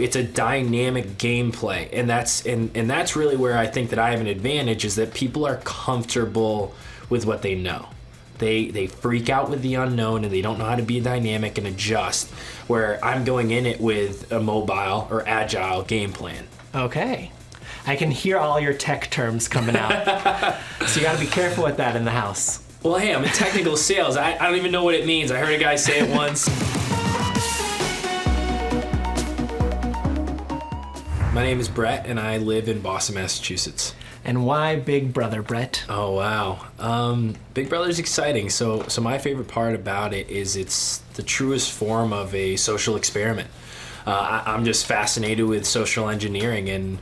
It's a dynamic gameplay, and that's really where I think that I have an advantage, is that people are comfortable with what they know. They freak out with the unknown, and they don't know how to be dynamic and adjust, where I'm going in it with a mobile or agile game plan. Okay. I can hear all your tech terms coming out. So you got to be careful with that in the house. Well, hey, I'm in technical sales. I don't even know what it means. I heard a guy say it once. My name is Brett, and I live in Boston, Massachusetts. And why Big Brother, Brett? Oh, wow. Big Brother's exciting. So my favorite part about it is it's the truest form of a social experiment. I'm just fascinated with social engineering, and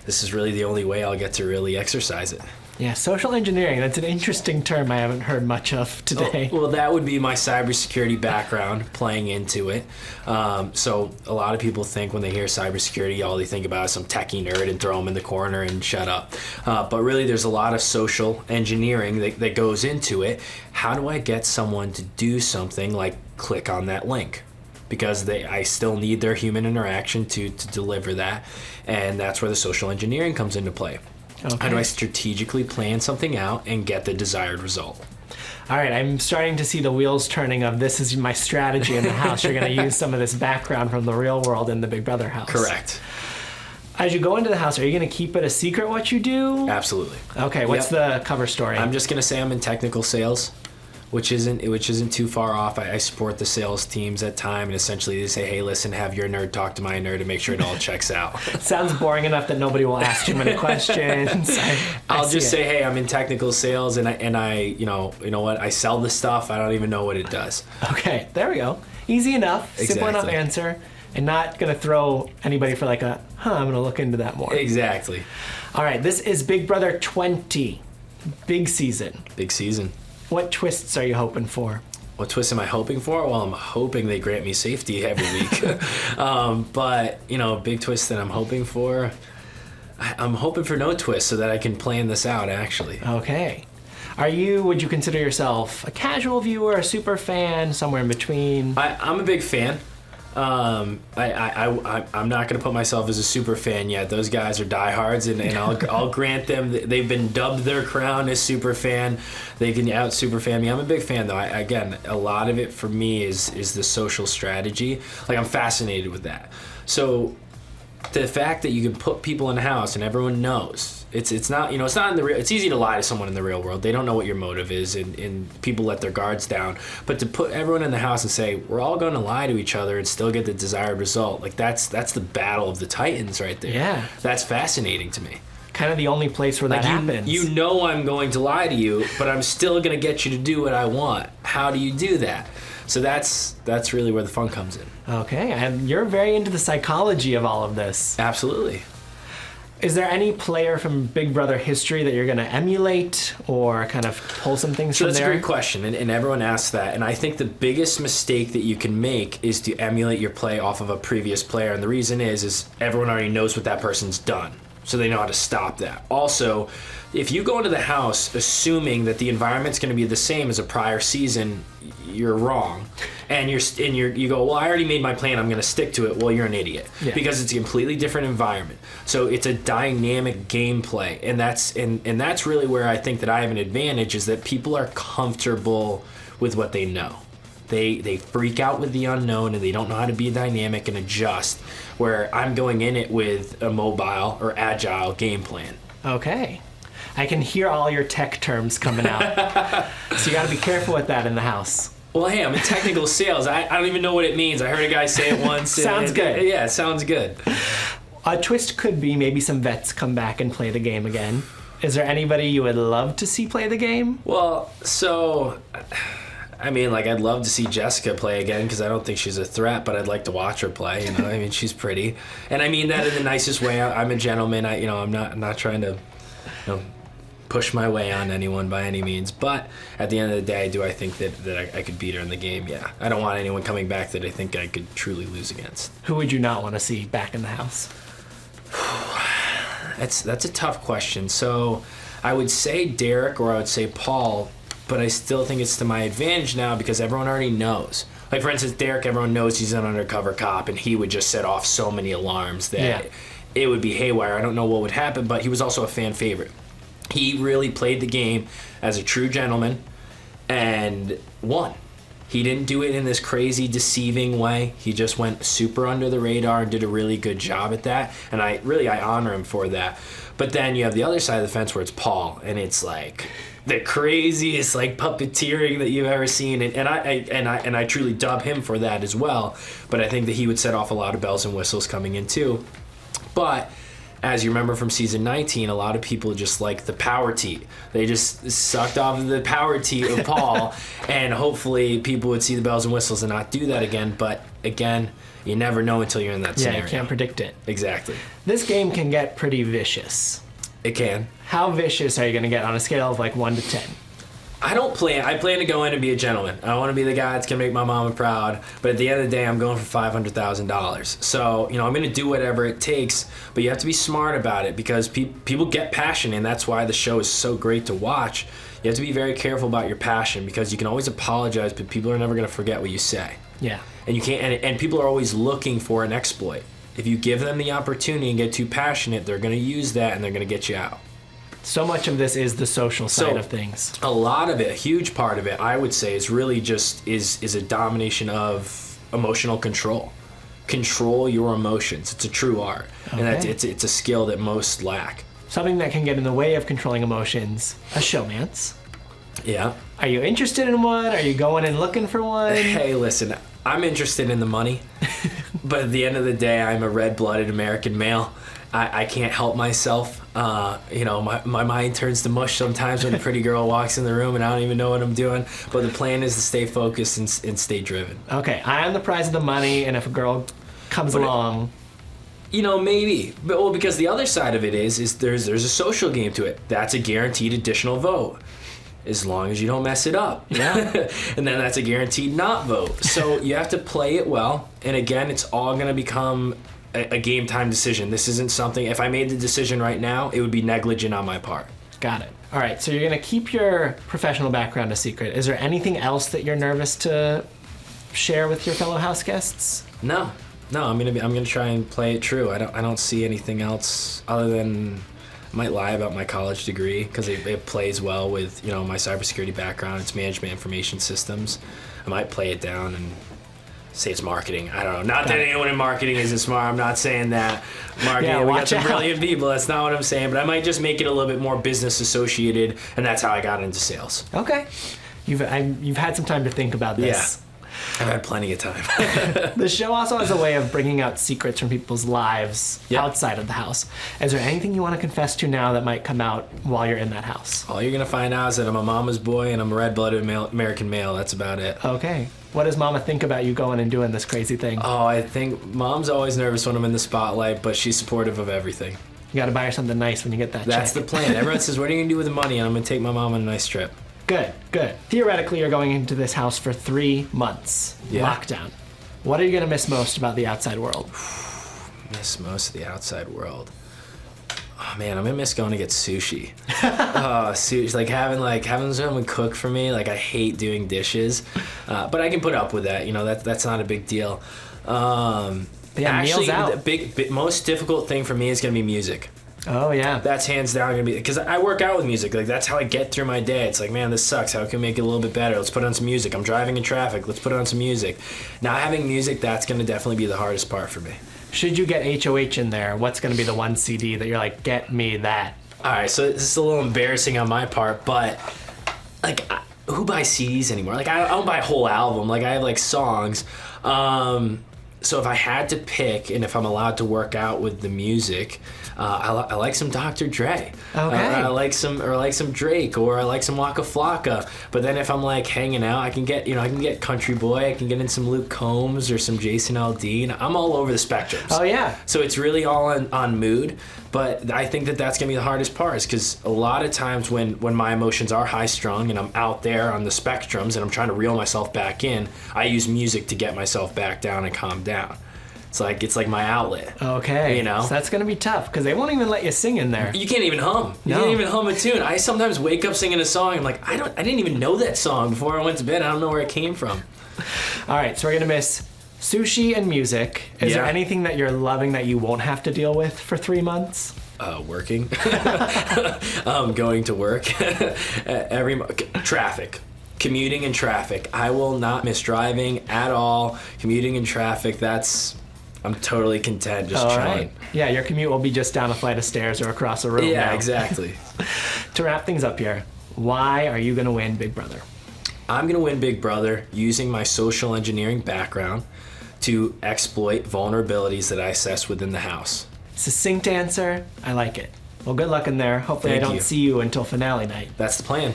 this is really the only way I'll get to really exercise it. Yeah, social engineering, that's an interesting term I haven't heard much of today. Oh, well, that would be my cybersecurity background playing into it. So a lot of people think when they hear cybersecurity, all they think about is some techie nerd and throw them in the corner and shut up. But really, there's a lot of social engineering that goes into it. How do I get someone to do something like click on that link? Because I still need their human interaction to deliver that. And that's where the social engineering comes into play. Okay. How do I strategically plan something out and get the desired result? All right, I'm starting to see the wheels turning of this is my strategy in the house. You're going to use some of this background from the real world in the Big Brother house. Correct. As you go into the house, are you going to keep it a secret what you do? Absolutely. Okay, what's the cover story? I'm just going to say I'm in technical sales, which isn't too far off. I support the sales teams at time, and essentially they say, hey, listen, have your nerd talk to my nerd and make sure it all checks out. Sounds boring enough that nobody will ask too many questions. I'll just say, hey, I'm in technical sales, and I you know what, I sell the stuff. I don't even know what it does. Okay, there we go. Easy enough, Exactly. Simple enough answer, and not going to throw anybody for like I'm going to look into that more. Exactly. All right, this is Big Brother 20. Big season. Big season. What twists are you hoping for? What twist am I hoping for? Well, I'm hoping they grant me safety every week. But, big twist that I'm hoping for, I'm hoping for no twist so that I can plan this out, actually. Okay. Would you consider yourself a casual viewer, a super fan, somewhere in between? I'm a big fan. I'm not going to put myself as a super fan yet. Those guys are diehards, and I'll grant them they've been dubbed their crown as super fan. They can out super fan me. I'm a big fan, though. Again, a lot of it for me is the social strategy. Like, I'm fascinated with that. So the fact that you can put people in the house and everyone knows. It's not in the real. It's easy to lie to someone in the real world. They don't know what your motive is, and people let their guards down. But to put everyone in the house and say we're all going to lie to each other and still get the desired result, like that's the battle of the titans right there. Yeah, that's fascinating to me. Kind of the only place where that happens. You know I'm going to lie to you, but I'm still going to get you to do what I want. How do you do that? So that's really where the fun comes in. Okay, and you're very into the psychology of all of this. Absolutely. Is there any player from Big Brother history that you're going to emulate or kind of pull some things from there? That's a great question, and everyone asks that. And I think the biggest mistake that you can make is to emulate your play off of a previous player. And the reason is everyone already knows what that person's done, so they know how to stop that. Also, if you go into the house assuming that the environment's going to be the same as a prior season, you're wrong. And you go, well, I already made my plan, I'm going to stick to it. Well, you're an idiot. Yeah. Because it's a completely different environment. So it's a dynamic gameplay, and that's really where I think that I have an advantage, is that people are comfortable with what they know. They freak out with the unknown, and they don't know how to be dynamic and adjust, where I'm going in it with a mobile or agile game plan. Okay. I can hear all your tech terms coming out. So you got to be careful with that in the house. Well, hey, I'm in technical sales. I don't even know what it means. I heard a guy say it once. Sounds good. Yeah, it sounds good. A twist could be maybe some vets come back and play the game again. Is there anybody you would love to see play the game? Well, so, I'd love to see Jessica play again, because I don't think she's a threat, but I'd like to watch her play. She's pretty. And I mean that in the nicest way. I'm a gentleman. I'm not trying to, push my way on anyone by any means, but at the end of the day, do I think that I could beat her in the game? Yeah. I don't want anyone coming back that I think I could truly lose against. Who would you not want to see back in the house? That's a tough question. So I would say Derek, or I would say Paul, but I still think it's to my advantage now because everyone already knows. Like, for instance, Derek, everyone knows he's an undercover cop, and he would just set off so many alarms that it would be haywire. I don't know what would happen, but he was also a fan favorite. He really played the game as a true gentleman and won. He didn't do it in this crazy, deceiving way. He just went super under the radar and did a really good job at that. And I honor him for that. But then you have the other side of the fence where it's Paul, and it's like the craziest like puppeteering that you've ever seen. And I truly dub him for that as well. But I think that he would set off a lot of bells and whistles coming in too. But as you remember from season 19, a lot of people just like the power teat. They just sucked off the power teat of Paul, and hopefully people would see the bells and whistles and not do that again. But again, you never know until you're in that scenario. Yeah, you can't predict it. Exactly. This game can get pretty vicious. It can. How vicious are you going to get on a scale of like 1 to 10? I plan to go in and be a gentleman. I want to be the guy that's going to make my mama proud. But at the end of the day, I'm going for $500,000. So, I'm going to do whatever it takes. But you have to be smart about it because people get passionate, and that's why the show is so great to watch. You have to be very careful about your passion because you can always apologize, but people are never going to forget what you say. Yeah. And you can't. And people are always looking for an exploit. If you give them the opportunity and get too passionate, they're going to use that and they're going to get you out. So much of this is the social side of things. A lot of it, a huge part of it, I would say, is really just is a domination of emotional control. Control your emotions. It's a true art, and it's a skill that most lack. Something that can get in the way of controlling emotions: a showmance. Yeah. Are you interested in one? Are you going and looking for one? Hey, listen, I'm interested in the money, but at the end of the day, I'm a red-blooded American male. I can't help myself. My mind turns to mush sometimes when a pretty girl walks in the room and I don't even know what I'm doing. But the plan is to stay focused and stay driven. Okay, I am the prize of the money, and if a girl comes along... maybe. But, because the other side of it is there's a social game to it. That's a guaranteed additional vote. As long as you don't mess it up. Yeah. And then that's a guaranteed not vote. So you have to play it well. And again, it's all going to become a game time decision. This isn't something, if I made the decision right now, it would be negligent on my part. Got it. All right, so you're going to keep your professional background a secret. Is there anything else that you're nervous to share with your fellow house guests? No, I'm gonna try and play it true. I don't see anything else other than I might lie about my college degree because it plays well with my cybersecurity background. It's management information systems. I might play it down and say it's marketing. I don't know. Not that anyone in marketing isn't smart. I'm not saying that. Marketing, we got some brilliant people. That's not what I'm saying. But I might just make it a little bit more business associated, and that's how I got into sales. Okay. You've had some time to think about this. Yeah. I've had plenty of time. The show also has a way of bringing out secrets from people's lives outside of the house. Is there anything you want to confess to now that might come out while you're in that house? All you're going to find out is that I'm a mama's boy and I'm a red-blooded American male. That's about it. Okay. What does mama think about you going and doing this crazy thing? Oh, I think mom's always nervous when I'm in the spotlight, but she's supportive of everything. You got to buy her something nice when you get that check. That's the plan. Everyone says, what are you going to do with the money? And I'm going to take my mom on a nice trip. Good. Theoretically, you're going into this house for 3 months. Yeah. Lockdown. What are you going to miss most about the outside world? Miss most of the outside world. Oh man, I'm gonna miss going to get sushi. Sushi, having someone cook for me. Like, I hate doing dishes, but I can put up with that. That's not a big deal. Meals out. The most difficult thing for me is gonna be music. Oh yeah, that's hands down gonna be, because I work out with music. Like, that's how I get through my day. It's like, man, this sucks. How can we make it a little bit better? Let's put on some music. I'm driving in traffic. Let's put on some music. Now, having music, that's gonna definitely be the hardest part for me. Should you get HOH in there, what's gonna be the one CD that you're like, get me that? All right, so this is a little embarrassing on my part, but who buys CDs anymore? Like, I don't buy a whole album. Like, I have like songs. So if I had to pick, and if I'm allowed to work out with the music, I like some Dr. Dre. Okay. I like some Drake, or I like some Waka Flocka. But then if I'm like hanging out, I can get Country Boy. I can get in some Luke Combs or some Jason Aldean. I'm all over the spectrums. Oh yeah. So it's really all on mood. But I think that's gonna be the hardest part, is because a lot of times when my emotions are high strung and I'm out there on the spectrums and I'm trying to reel myself back in, I use music to get myself back down and calm down. It's like my outlet. Okay. So that's gonna be tough because they won't even let you sing in there. You can't even hum. You can't even hum a tune. I sometimes wake up singing a song. I'm like, I didn't even know that song before I went to bed. I don't know where it came from. All right, so we're going to miss sushi and music. Is there Yeah. anything that you're loving that you won't have to deal with for 3 months? Working. Going to work. Traffic. Commuting and traffic. I will not miss driving at all. Commuting and traffic, I'm totally content just All chilling. right. Yeah, your commute will be just down a flight of stairs or across a room. Yeah, now. exactly. To wrap things up here, why are you going to win Big Brother? I'm going to win Big Brother using my social engineering background to exploit vulnerabilities that I assess within the house. Succinct answer. I like it. Well, good luck in there. Hopefully I Thank don't you. see you until finale night. That's the plan.